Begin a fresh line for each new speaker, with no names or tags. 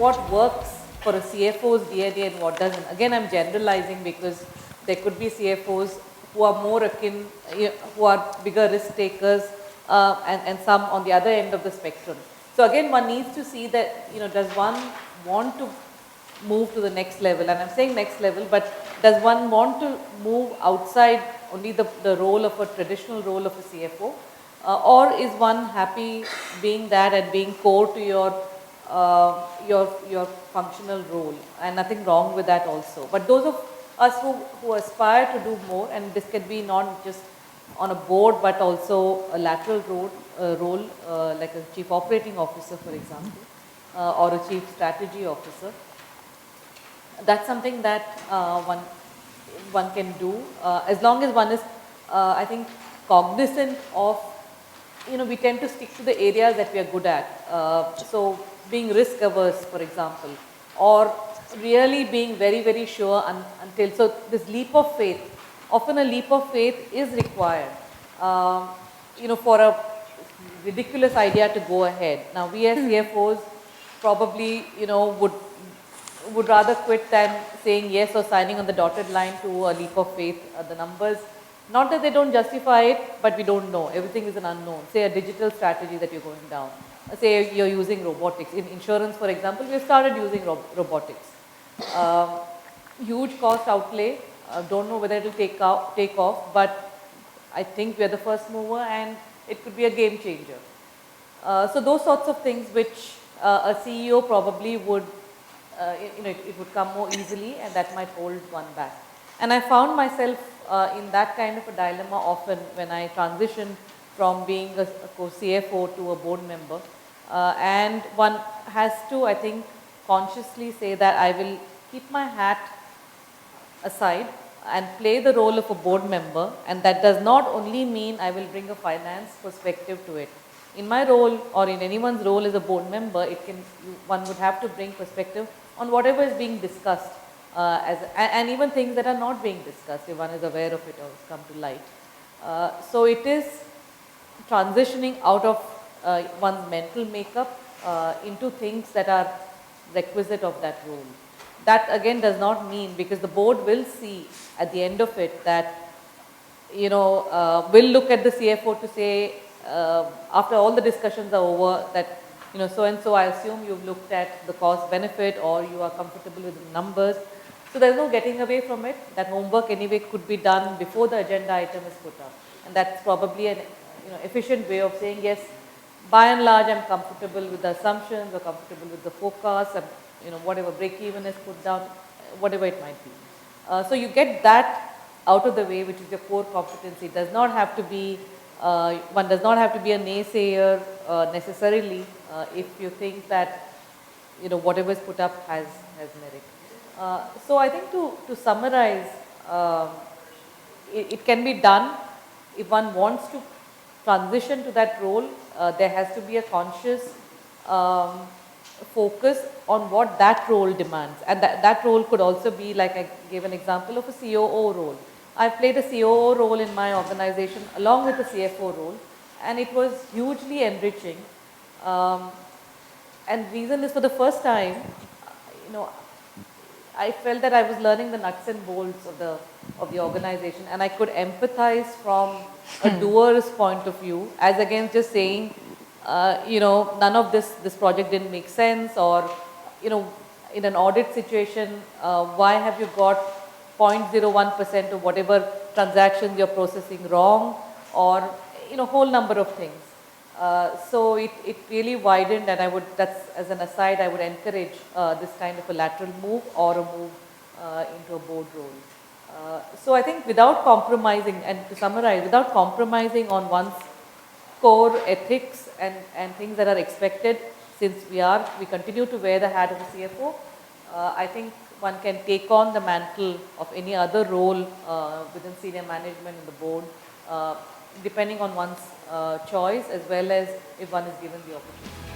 what works for a CFO's DNA and what doesn't. Again, I'm generalizing because there could be CFOs who are more akin, who are bigger risk takers, and some on the other end of the spectrum. So again, one needs to see that, does one want to move to the next level? And I'm saying next level, but does one want to move outside only the role of a traditional role of a CFO? Or is one happy being that and being core to your functional role? And nothing wrong with that also. But those of us who aspire to do more, and this can be not just on a board but also a lateral role like a chief operating officer, for example, or a chief strategy officer. That's something that one can do as long as one is, I think, cognizant of, we tend to stick to the areas that we are good at. So being risk averse, for example, or really being very, very sure until, so this leap of faith, often a leap of faith is required, for a ridiculous idea to go ahead. Now we as CFOs probably, would rather quit than saying yes or signing on the dotted line to a leap of faith. The numbers, not that they don't justify it, but we don't know. Everything is an unknown. Say a digital strategy that you're going down. Say you're using robotics. In insurance, for example, we have started using robotics. Huge cost outlay. Don't know whether it will take off, but I think we are the first mover and it could be a game changer. So those sorts of things which a CEO probably would, it would come more easily, and that might hold one back. And I found myself in that kind of a dilemma often when I transitioned from being a co-CFO to a board member. And one has to, I think, consciously say that I will keep my hat aside and play the role of a board member, and that does not only mean I will bring a finance perspective to it. In my role or in anyone's role as a board member, one would have to bring perspective on whatever is being discussed, and even things that are not being discussed, if one is aware of it or come to light. So it is transitioning out of one's mental makeup into things that are requisite of that role. That again does not mean, because the board will see at the end of it that, will look at the CFO to say, after all the discussions are over, that, so and so, I assume you've looked at the cost benefit or you are comfortable with the numbers. So there's no getting away from it. That homework anyway could be done before the agenda item is put up. And that's probably an efficient way of saying, yes, by and large, I'm comfortable with the assumptions or comfortable with the forecast, and whatever break even is put down, whatever it might be. So you get that out of the way, which is your core competency. It does not have to be, one does not have to be a naysayer necessarily if you think that, whatever is put up has merit. So I think to summarize, it can be done if one wants to transition to that role. There has to be a conscious focus on what that role demands, and that role could also be, like I gave an example of a COO role. I played a COO role in my organization along with the CFO role, and it was hugely enriching. And reason is, for the first time, I felt that I was learning the nuts and bolts of the organization, and I could empathize from a doer's point of view, as against just saying, none of this project didn't make sense, or, in an audit situation, why have you got 0.01% of whatever transactions you're processing wrong, or, whole number of things. So it really widened, and that's as an aside, I would encourage this kind of a lateral move or a move into a board role. So I think without compromising, and to summarize, without compromising on one's core ethics and things that are expected, since we continue to wear the hat of a CFO, I think one can take on the mantle of any other role within senior management in the board, depending on one's choice, as well as if one is given the opportunity.